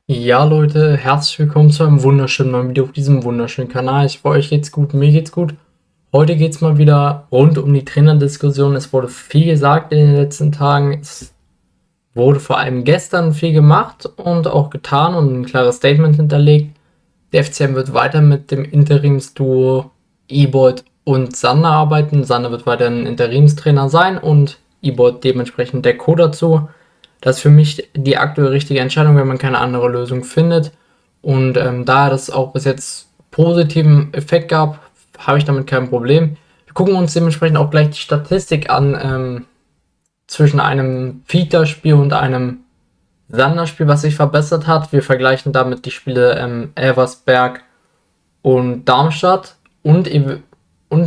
Ja, Leute, herzlich willkommen zu einem wunderschönen neuen Video auf diesem wunderschönen Kanal. Ich hoffe, euch geht's gut, mir geht's gut. Heute geht's mal wieder rund um die Trainerdiskussion. Es wurde viel gesagt in den letzten Tagen. Es wurde vor allem gestern viel gemacht und auch getan und ein klares Statement hinterlegt. Der FCM wird weiter mit dem Interimsduo Ebold und Sander arbeiten. Sander wird weiterhin Interimstrainer sein und Ebold dementsprechend der Co. dazu. Das ist für mich die aktuell richtige Entscheidung, wenn man keine andere Lösung findet. Und da das auch bis jetzt positiven Effekt gab, habe ich damit kein Problem. Wir gucken uns dementsprechend auch gleich die Statistik an zwischen einem Fiedler-Spiel und einem Sander-Spiel, was sich verbessert hat. Wir vergleichen damit die Spiele Elversberg und Darmstadt und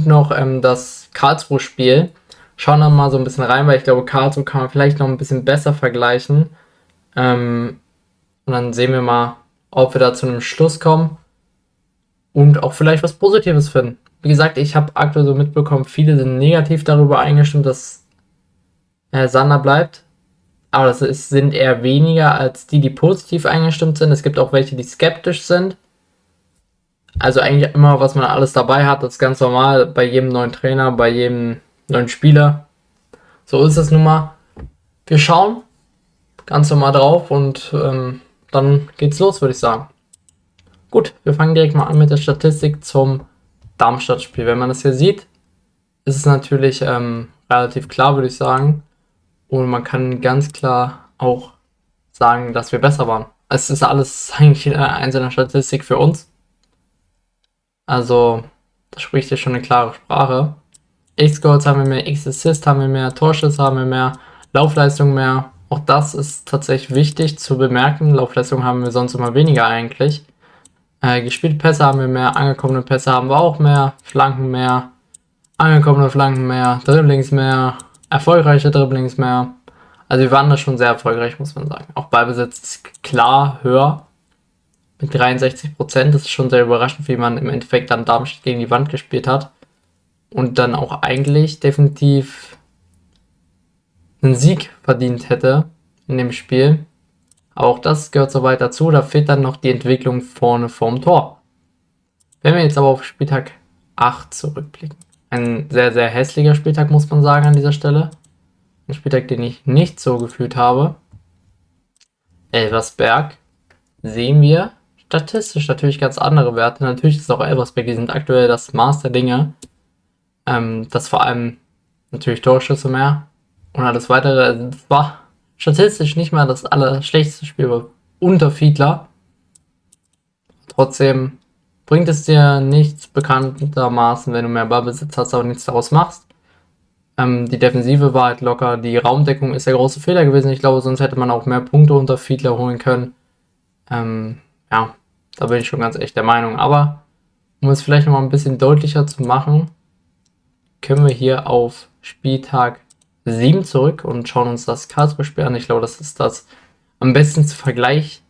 noch das Karlsruhe-Spiel. Schauen dann mal so ein bisschen rein, weil ich glaube, Karlsruhe kann man vielleicht noch ein bisschen besser vergleichen. Und dann sehen wir mal, ob wir da zu einem Schluss kommen und auch vielleicht was Positives finden. Wie gesagt, ich habe aktuell so mitbekommen, viele sind negativ darüber eingestimmt, dass Sander bleibt. Aber sind eher weniger als die positiv eingestimmt sind. Es gibt auch welche, die skeptisch sind. Also eigentlich immer, was man alles dabei hat, das ist ganz normal bei jedem neuen Trainer, bei jedem neuen Spieler. So ist es nun mal. Wir schauen ganz normal drauf und dann geht's los, würde ich sagen. Gut, wir fangen direkt mal an mit der Statistik zum Darmstadt-Spiel. Wenn man das hier sieht, ist es natürlich relativ klar, würde ich sagen. Und man kann ganz klar auch sagen, dass wir besser waren. Es ist alles eigentlich eine einzelne Statistik für uns. Also, das spricht ja schon eine klare Sprache. X-Goals haben wir mehr, X-Assist haben wir mehr, Torschüsse haben wir mehr, Laufleistung mehr. Auch das ist tatsächlich wichtig zu bemerken. Laufleistung haben wir sonst immer weniger eigentlich. Gespielte Pässe haben wir mehr, angekommene Pässe haben wir auch mehr, Flanken mehr, angekommene Flanken mehr, Dribblings mehr, erfolgreiche Dribblings mehr. Also wir waren da schon sehr erfolgreich, muss man sagen. Auch Ballbesitz ist klar höher mit 63%. Das ist schon sehr überraschend, wie man im Endeffekt dann Darmstadt gegen die Wand gespielt hat. Und dann auch eigentlich definitiv einen Sieg verdient hätte in dem Spiel. Aber auch das gehört soweit dazu. Da fehlt dann noch die Entwicklung vorne vorm Tor. Wenn wir jetzt aber auf Spieltag 8 zurückblicken. Ein sehr, sehr hässlicher Spieltag, muss man sagen, an dieser Stelle. Ein Spieltag, den ich nicht so gefühlt habe. Elversberg sehen wir statistisch natürlich ganz andere Werte. Natürlich ist auch Elversberg, die sind aktuell das Maß der Dinge. Das vor allem natürlich Torschüsse mehr und alles weitere. Das war statistisch nicht mal das allerschlechteste Spiel unter Fiedler. Trotzdem bringt es dir nichts bekanntermaßen, wenn du mehr Ballbesitz hast, aber nichts daraus machst. Die Defensive war halt locker, die Raumdeckung ist der große Fehler gewesen. Ich glaube, sonst hätte man auch mehr Punkte unter Fiedler holen können. Ja, da bin ich schon ganz echt der Meinung. Aber um es vielleicht nochmal ein bisschen deutlicher zu machen, können wir hier auf Spieltag 7 zurück und schauen uns das Karlsruhe-Spiel an. Ich glaube, das ist das am besten zu vergleichende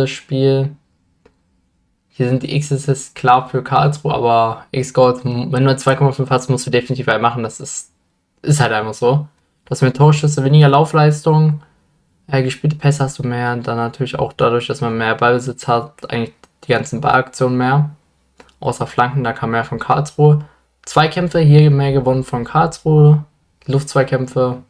Spiel. Hier sind die X's klar für Karlsruhe, aber X-Goals, wenn du 2,5 hast, musst du definitiv einen machen. Das ist halt einfach so. Du hast mehr Torschüsse, weniger Laufleistung, gespielte Pässe hast du mehr. Dann natürlich auch dadurch, dass man mehr Ballbesitz hat, eigentlich die ganzen Ballaktionen mehr. Außer Flanken, da kam mehr von Karlsruhe. Zweikämpfe, hier mehr gewonnen von Karlsruhe. Luftzweikämpfe,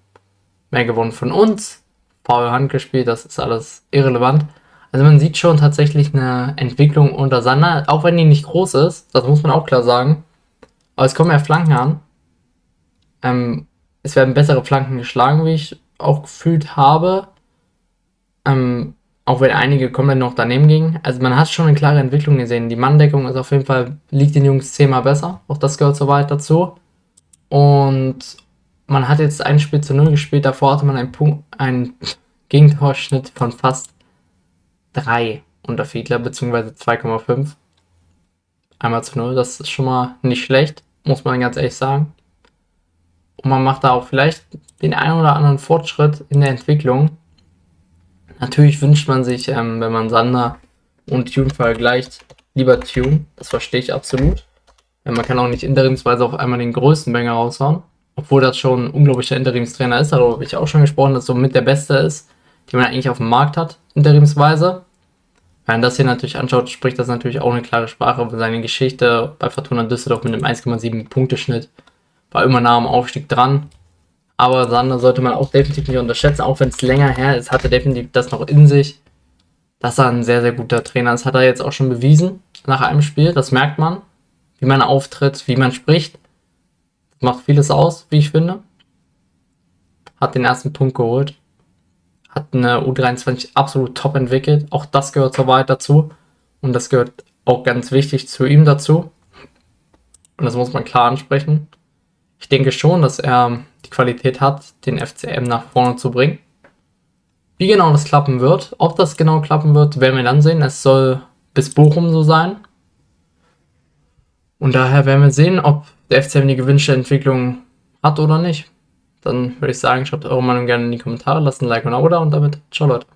mehr gewonnen von uns. Faul Hand gespielt, das ist alles irrelevant. Also man sieht schon tatsächlich eine Entwicklung unter Sander, auch wenn die nicht groß ist, das muss man auch klar sagen. Aber es kommen mehr Flanken an. Es werden bessere Flanken geschlagen, wie ich auch gefühlt habe. Auch wenn einige komplett noch daneben gingen. Also man hat schon eine klare Entwicklung gesehen. Die Manndeckung ist auf jeden Fall, liegt den Jungs 10-mal besser. Auch das gehört soweit dazu. Und man hat jetzt ein Spiel zu 0 gespielt. Davor hatte man einen Gegentorschnitt von fast 3 unter Fiedler, beziehungsweise 2,5. Einmal zu 0. Das ist schon mal nicht schlecht, muss man ganz ehrlich sagen. Und man macht da auch vielleicht den einen oder anderen Fortschritt in der Entwicklung. Natürlich wünscht man sich, wenn man Sander und Tune vergleicht, lieber Tune. Das verstehe ich absolut. Man kann auch nicht interimsweise auf einmal den größten Banger raushauen. Obwohl das schon ein unglaublicher Interimstrainer ist, darüber habe ich auch schon gesprochen, dass so mit der Beste ist. die man eigentlich auf dem Markt hat, interimsweise. Wenn man das hier natürlich anschaut, spricht das natürlich auch eine klare Sprache über seine Geschichte bei Fortuna Düsseldorf mit einem 1,7 Punkteschnitt. War immer nah am Aufstieg dran. Aber Sander sollte man auch definitiv nicht unterschätzen, auch wenn es länger her ist, hat er definitiv das noch in sich, dass er ein sehr, sehr guter Trainer ist. Das hat er jetzt auch schon bewiesen nach einem Spiel, das merkt man, wie man auftritt, wie man spricht. Das macht vieles aus, wie ich finde. Hat den ersten Punkt geholt, hat eine U23 absolut top entwickelt, auch das gehört zur Wahrheit dazu und das gehört auch ganz wichtig zu ihm dazu und das muss man klar ansprechen. Ich denke schon, dass er die Qualität hat, den FCM nach vorne zu bringen. Wie genau das klappen wird, ob das genau klappen wird, werden wir dann sehen. Es soll bis Bochum so sein. Und daher werden wir sehen, ob der FCM die gewünschte Entwicklung hat oder nicht. Dann würde ich sagen, schreibt eure Meinung gerne in die Kommentare, lasst ein Like und ein Abo da und damit ciao Leute.